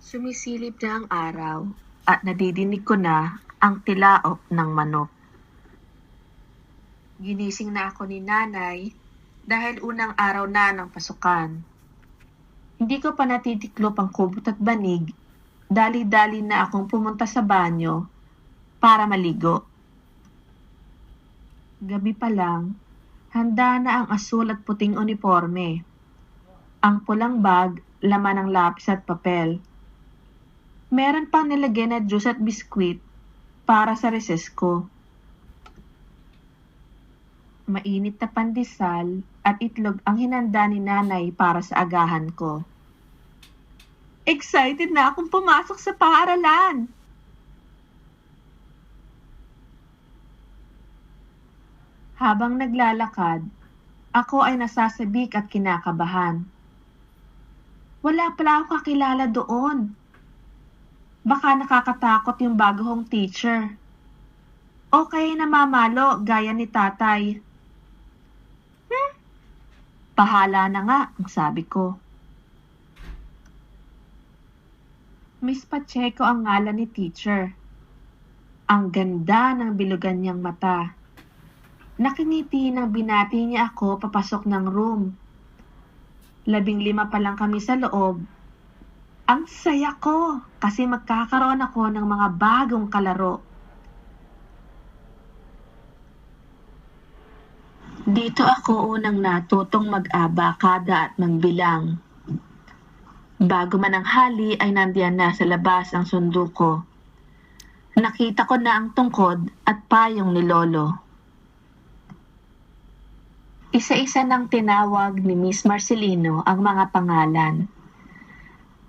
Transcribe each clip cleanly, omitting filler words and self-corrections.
Sumisilip na ang araw at nadidinig ko na ang tilaok ng manok. Ginising na ako ni nanay dahil unang araw na ng pasukan. Hindi ko pa natitiklop ang kubot at banig, dali-dali na akong pumunta sa banyo para maligo. Gabi pa lang, handa na ang asul at puting uniforme. Ang pulang bag, laman ng lapis at papel. Meron pang nilagyan na juice at biskwit para sa recess ko. Mainit na pandesal at itlog ang hinanda ni nanay para sa agahan ko. Excited na akong pumasok sa paaralan! Habang naglalakad, ako ay nasasabik at kinakabahan. Wala pala ako kakilala doon. Baka nakakatakot yung bagong teacher. O kaya namamalo gaya ni tatay. Bahala na nga, ang sabi ko. Miss Pacheco ang ngalan ni teacher. Ang ganda ng bilugan niyang mata. Nakingiti nang binati niya ako papasok ng room. 15 pa lang kami sa loob. Ang saya ko kasi magkakaroon ako ng mga bagong kalaro. Dito ako unang natutong mag-abakada at magbilang. Bago man ang hali ay nandiyan na sa labas ang sundo ko. Nakita ko na ang tungkod at payong ni Lolo. Isa-isa nang tinawag ni Miss Marcelino ang mga pangalan.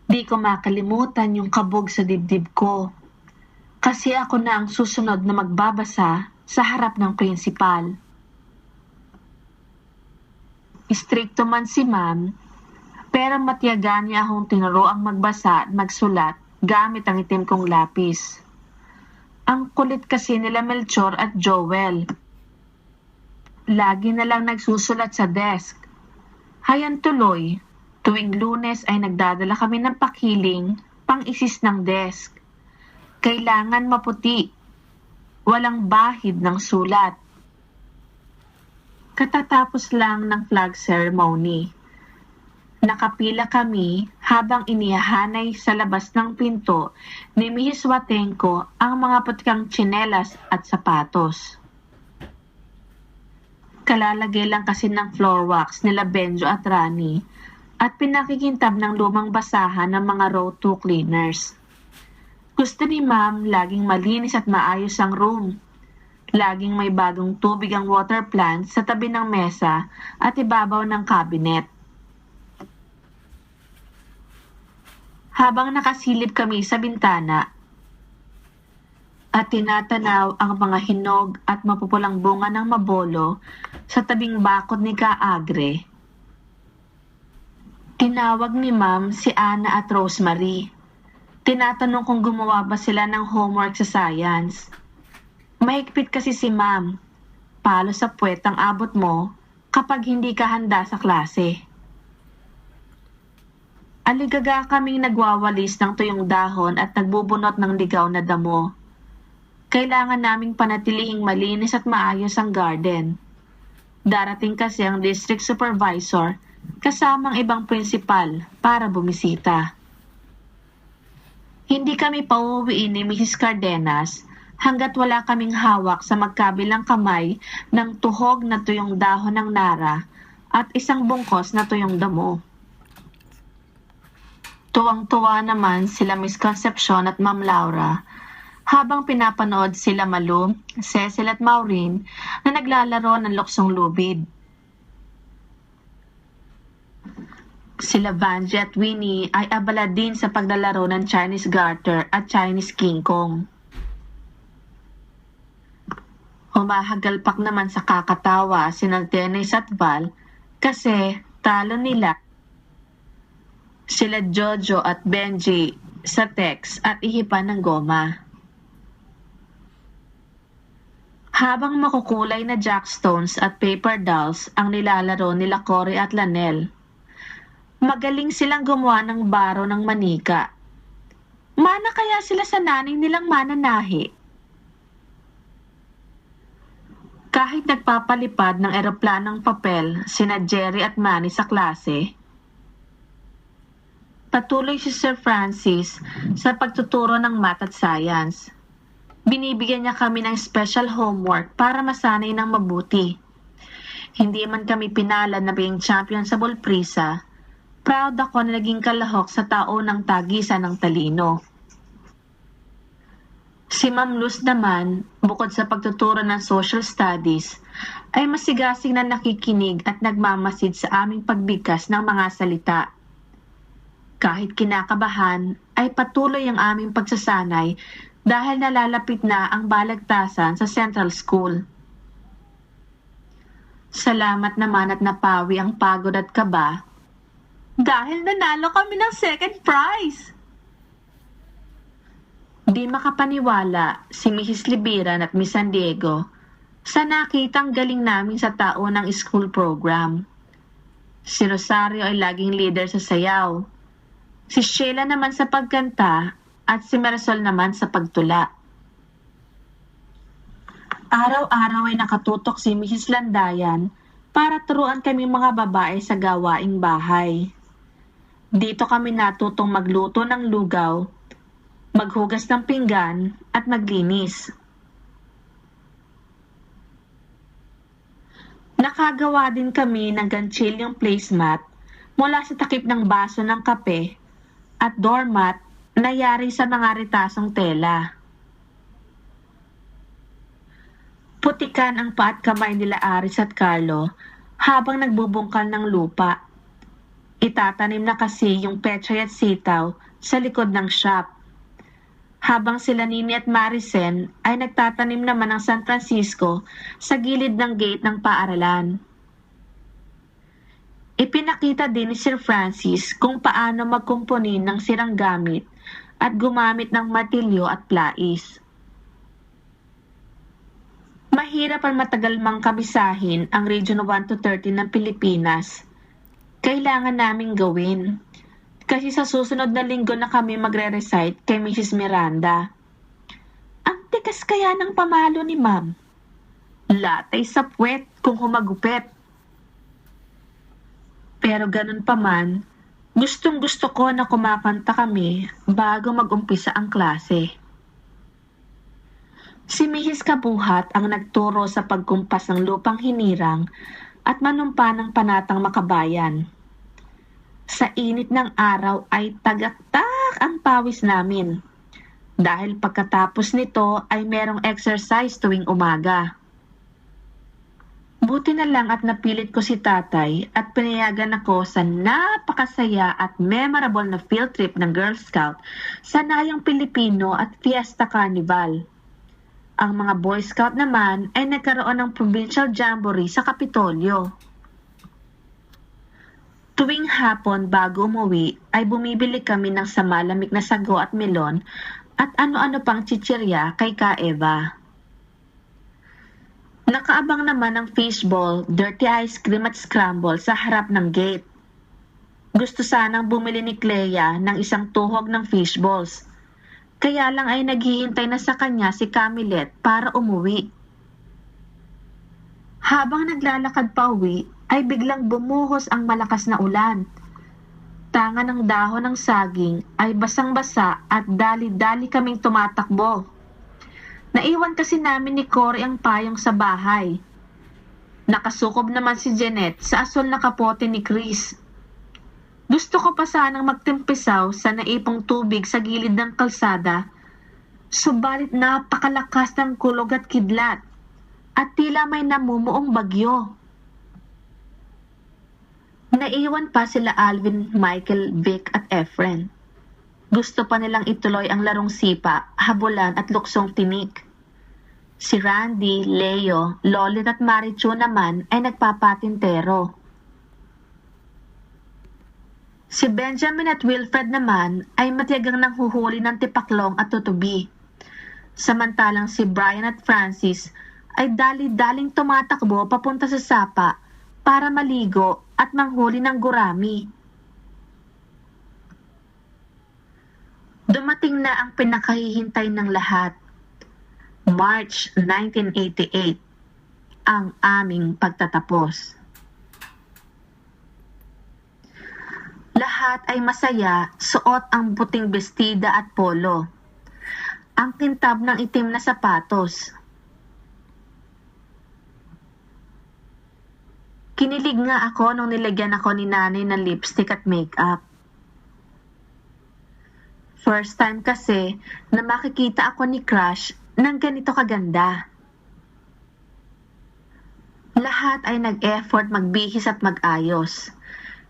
Di ko makalimutan yung kabog sa dibdib ko. Kasi ako na ang susunod na magbabasa sa harap ng prinsipal. Istrikto man si ma'am, pero matiyaga niya akong tinuruang magbasa at magsulat gamit ang itim kong lapis. Ang kulit kasi nila Melchor at Joel. Lagi na lang nagsusulat sa desk. Hayan tuloy, tuwing Lunes ay nagdadala kami ng pakiling pang-isis ng desk. Kailangan maputi. Walang bahid ng sulat. Katatapos lang ng flag ceremony. Nakapila kami habang inihahanay sa labas ng pinto ni Mrs. Watenko ang mga putikang tsinelas at sapatos. Kalalagay lang kasi ng floor wax nila Benjo at Rani at pinakikintab ng lumang basahan ng mga row 2 cleaners. Gusto ni ma'am laging malinis at maayos ang room. Laging may bagong tubig ang water plant sa tabi ng mesa at ibabaw ng cabinet. Habang nakasilip kami sa bintana at tinatanaw ang mga hinog at mapupulang bunga ng mabolo sa tabing bakod ni Kaagre, tinawag ni ma'am si Ana at Rosemary. Tinatanong kung gumawa ba sila ng homework sa science. Mahigpit kasi si ma'am. Palo sa puwet ang abot mo kapag hindi ka handa sa klase. Aligaga kaming nagwawalis ng tuyong dahon at nagbubunot ng ligaw na damo. Kailangan naming panatilihing malinis at maayos ang garden. Darating kasi ang district supervisor kasamang ibang principal para bumisita. Hindi kami pauwiin ni Mrs. Cardenas hanggat wala kaming hawak sa magkabilang kamay ng tuhog na tuyong dahon ng nara at isang bungkos na tuyong damo. Tuwang-tuwa naman sila Miss Concepcion at Ma'am Laura habang pinapanood sila Malu, Cecil at Maureen na naglalaro ng luksong lubid. Sila Vanjie at Winnie ay abala din sa paglalaro ng Chinese garter at Chinese king kong. Humahagalpak naman sa kakatawa sina Dennis at Val kasi talo nila sila Jojo at Benji sa text at ihipan ng goma. Habang makukulay na jackstones at paper dolls ang nilalaro nila Cory at Lanel, magaling silang gumawa ng baro ng manika. Mana kaya sila sa nanay nilang mananahi? Kahit nagpapalipad ng eroplanong papel sina Jerry at Manny sa klase, patuloy si Sir Francis sa pagtuturo ng math at science. Binibigyan niya kami ng special homework para masanay ng mabuti. Hindi man kami pinalad na being champion sa Bulprisa, proud ako na naging kalahok sa taonang tagisan ng talino. Si Ma'am Luz naman, bukod sa pagtuturo ng social studies, ay masigasig na nakikinig at nagmamasid sa aming pagbigkas ng mga salita. Kahit kinakabahan, ay patuloy ang aming pagsasanay dahil nalalapit na ang balagtasan sa Central School. Salamat naman at napawi ang pagod at kaba dahil nanalo kami ng second prize. Di makapaniwala si Mrs. Libiran at Miss San Diego sa nakitang galing namin sa taonang school program. Si Rosario ay laging leader sa sayaw. Si Sheila naman sa pagkanta at si Marisol naman sa pagtula. Araw-araw ay nakatutok si Mrs. Landayan para turuan kami mga babae sa gawaing bahay. Dito kami natutong magluto ng lugaw, maghugas ng pinggan at maglinis. Nakagawa din kami ng ganchilyong placemat mula sa takip ng baso ng kape at doormat na yari sa mga ritasong tela. Putikan ang paa at kamay nila Aris at Carlo habang nagbubungkal ng lupa. Itatanim na kasi yung pechay at sitaw sa likod ng shop. Habang sila Nini at Maricen ay nagtatanim naman ng San Francisco sa gilid ng gate ng paaralan. Ipinakita din ni Sir Francis kung paano magkumpunin ng sirang gamit at gumamit ng martilyo at plais. Mahirap at matagal mang kabisahin ang Region 1 to 13 ng Pilipinas. Kailangan naming gawin. Kasi sa susunod na linggo na kami magre-recite kay Mrs. Miranda. Ang tigas kaya ng pamalo ni Ma'am. Latay sa puwet kung humagupit. Pero ganun pa man, gustong-gusto ko na kumakanta kami bago mag-umpisa ang klase. Si Mrs. Kabuhat ang nagturo sa pagkumpas ng lupang hinirang at manumpa ng panatang makabayan. Sa init ng araw ay tagaktak ang pawis namin dahil pagkatapos nito ay merong exercise tuwing umaga. Buti na lang at napilit ko si tatay at pinayagan ako sa napakasaya at memorable na field trip ng Girl Scout sa Nayong Pilipino at Fiesta Carnival. Ang mga Boy Scout naman ay nagkaroon ng provincial jamboree sa Kapitolyo. Tuwing hapon bago umuwi ay bumibili kami ng samalamig na sago at melon at ano-ano pang chichirya kay Ka Eva. Nakaabang naman ng fishball, dirty ice cream at scramble sa harap ng gate. Gusto sanang bumili ni Clea ng isang tuhog ng fishballs. Kaya lang ay naghihintay na sa kanya si Camilet para umuwi. Habang naglalakad pa uwi, ay biglang bumuhos ang malakas na ulan. Tanga ng dahon ng saging ay basang-basa at dali-dali kaming tumatakbo. Naiwan kasi namin ni Cory ang payong sa bahay. Nakasukob naman si Jeanette sa asol na kapote ni Chris. Gusto ko pa sanang magtimpisaw sa naipong tubig sa gilid ng kalsada, subalit napakalakas ng kulog at kidlat at tila may namumuong bagyo. Naiwan pa sila Alvin, Michael, Vic at Efren. Gusto pa nilang ituloy ang larong sipa, habulan at luksong tinik. Si Randy, Leo, Lolit at Marichu naman ay nagpapatintero. Si Benjamin at Wilfred naman ay matiyagang nanghuhuli ng tipaklong at tutubi. Samantalang si Brian at Francis ay dali-daling tumatakbo papunta sa sapa para maligo at manghuli ng gurami. Dumating na ang pinakahihintay ng lahat. March 1988, ang aming pagtatapos. Lahat ay masaya, suot ang puting bestida at polo. Ang kintab ng itim na sapatos. Kinilig nga ako nung nilagyan ako ni nanay ng lipstick at makeup. First time kasi na makikita ako ni Crush ng ganito kaganda. Lahat ay nag-effort magbihis at mag-ayos.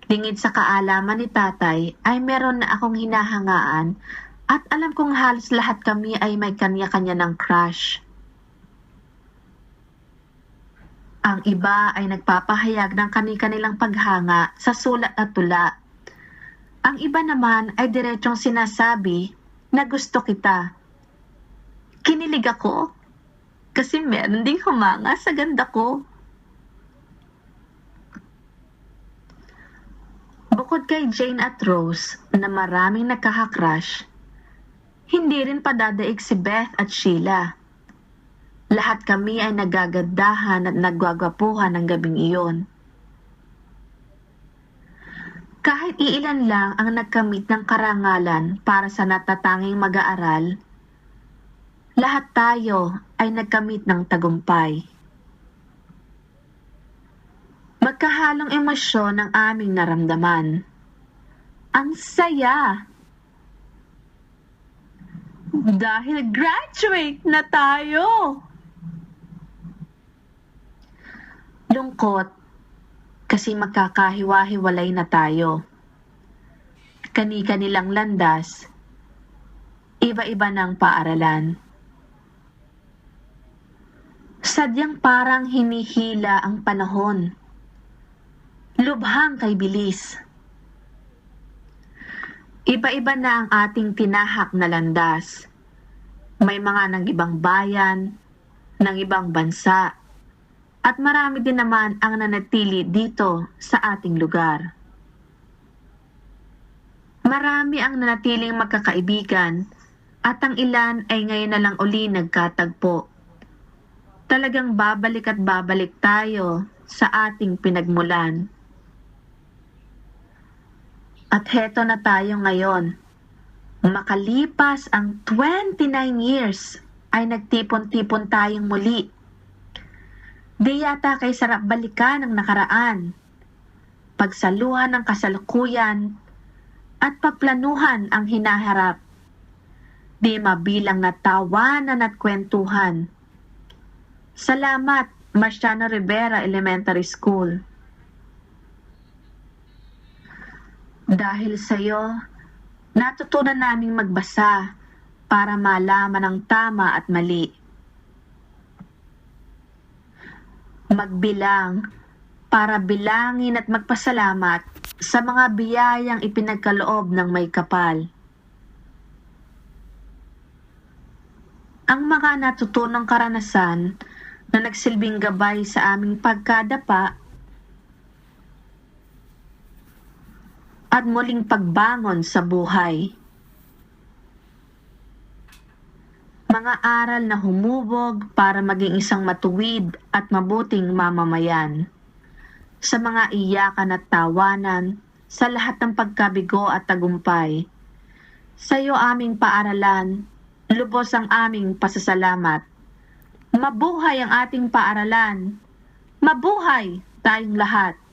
Lingid sa kaalaman ni tatay ay meron na akong hinahangaan at alam kong halos lahat kami ay may kanya-kanya ng crush. Ang iba ay nagpapahayag ng kani-kanilang paghanga sa sulat at tula. Ang iba naman ay diretsong sinasabi na gusto kita. Kinilig ako kasi meron ding humanga sa ganda ko. Bukod kay Jane at Rose na maraming nagkaka-crush, hindi rin padadaig si Beth at Sheila. Lahat kami ay nagagandahan at nagwagwapuhan ng gabing iyon. Kahit iilan lang ang nagkamit ng karangalan para sa natatanging mag-aaral, lahat tayo ay nagkamit ng tagumpay. Magkahalong emosyon ang aming naramdaman. Ang saya! Dahil graduate na tayo! Lungkot kasi magkakahiwa-hiwalay na tayo. Kani-kanilang landas, iba-iba ng paaralan. Sadyang parang hinihila ang panahon. Lubhang kay bilis. Iba-iba na ang ating tinahak na landas. May mga ng ibang bayan, ng ibang bansa, at marami din naman ang nanatili dito sa ating lugar. Marami ang nanatiling magkakaibigan at ang ilan ay ngayon na lang uli nagkatagpo. Talagang babalik at babalik tayo sa ating pinagmulan. At heto na tayo ngayon. Makalipas ang 29 years ay nagtipon-tipon tayong muli. Di yata kay sarap balikan ang nakaraan, pagsaluhan ng kasalukuyan, at pagplanuhan ang hinaharap. Di mabilang na tawanan at kwentuhan. Salamat, Marciano Rivera Elementary School. Dahil sa'yo, natutunan naming magbasa para malaman ang tama at mali. Magbilang para bilangin at magpasalamat sa mga biyayang ipinagkaloob ng may kapal. Ang mga natutunang karanasan na nagsilbing gabay sa aming pagkadapa at muling pagbangon sa buhay. Mga aral na humubog para maging isang matuwid at mabuting mamamayan. Sa mga iyakan at tawanan, sa lahat ng pagkabigo at tagumpay. Sa iyo aming paaralan, lubos ang aming pasasalamat. Mabuhay ang ating paaralan. Mabuhay tayong lahat.